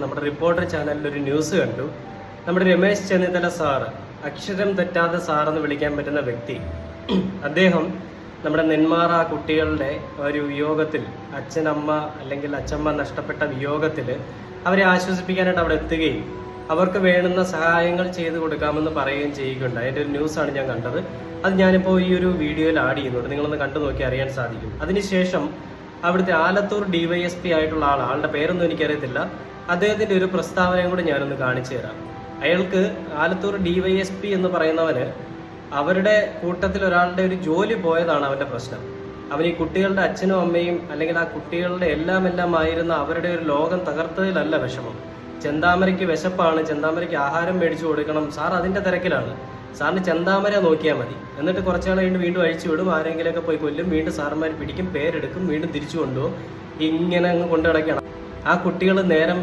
നമ്മുടെ റിപ്പോർട്ടർ ചാനലിൽ ഒരു ന്യൂസ് കണ്ടു. നമ്മുടെ രമേശ് ചെന്നിത്തല സാറ്, അക്ഷരം തെറ്റാതെ സാറെന്ന് വിളിക്കാൻ പറ്റുന്ന വ്യക്തി, അദ്ദേഹം നമ്മുടെ നെന്മാറ കുട്ടികളുടെ ഒരു വിയോഗത്തിൽ, അച്ഛനമ്മ അല്ലെങ്കിൽ അച്ഛമ്മ നഷ്ടപ്പെട്ട വിയോഗത്തിൽ അവരെ ആശ്വസിപ്പിക്കാനായിട്ട് അവിടെ എത്തുകയും അവർക്ക് വേണ്ടുന്ന സഹായങ്ങൾ ചെയ്തു കൊടുക്കാമെന്ന് പറയുകയും ചെയ്യുകയുണ്ടായി. അതിൻ്റെ ഒരു ന്യൂസാണ് ഞാൻ കണ്ടത്. അത് ഞാനിപ്പോൾ ഈ ഒരു വീഡിയോയിൽ ആഡ് ചെയ്യുന്നുണ്ട്, നിങ്ങളൊന്ന് കണ്ടു നോക്കി അറിയാൻ സാധിക്കും. അതിനുശേഷം അവിടുത്തെ ആലത്തൂർ DYSP ആയിട്ടുള്ള ആളുടെ പേരൊന്നും എനിക്കറിയത്തില്ല, അദ്ദേഹത്തിൻ്റെ ഒരു പ്രസ്താവനയും കൂടി ഞാനൊന്ന് കാണിച്ചു തരാം. അയാൾക്ക് ആലത്തൂർ DYSP എന്ന് പറയുന്നവന് അവരുടെ കൂട്ടത്തിൽ ഒരാളുടെ ഒരു ജോലി പോയതാണ് അവൻ്റെ പ്രശ്നം. അവൻ ഈ കുട്ടികളുടെ അച്ഛനും അമ്മയും അല്ലെങ്കിൽ ആ കുട്ടികളുടെ എല്ലാം ആയിരുന്ന അവരുടെ ഒരു ലോകം തകർത്തതിലല്ല വിഷമം. ചെന്താമരയ്ക്ക് വിശപ്പാണ്, ചെന്താമരയ്ക്ക് ആഹാരം മേടിച്ചു കൊടുക്കണം, സാർ അതിൻ്റെ തിരക്കിലാണ്. സാറിന് ചെന്താമര നോക്കിയാൽ മതി. എന്നിട്ട് കുറച്ചാൾ കഴിഞ്ഞ് വീണ്ടും അഴിച്ചു വിടും, ആരെങ്കിലുമൊക്കെ പോയി കൊല്ലും, വീണ്ടും സാറന്മാർ പിടിക്കും, പേരെടുക്കും, വീണ്ടും തിരിച്ചു കൊണ്ടുപോകും. ഇങ്ങനെ അങ്ങ് കൊണ്ടു നടക്കണം. ആ കുട്ടികൾ നേരം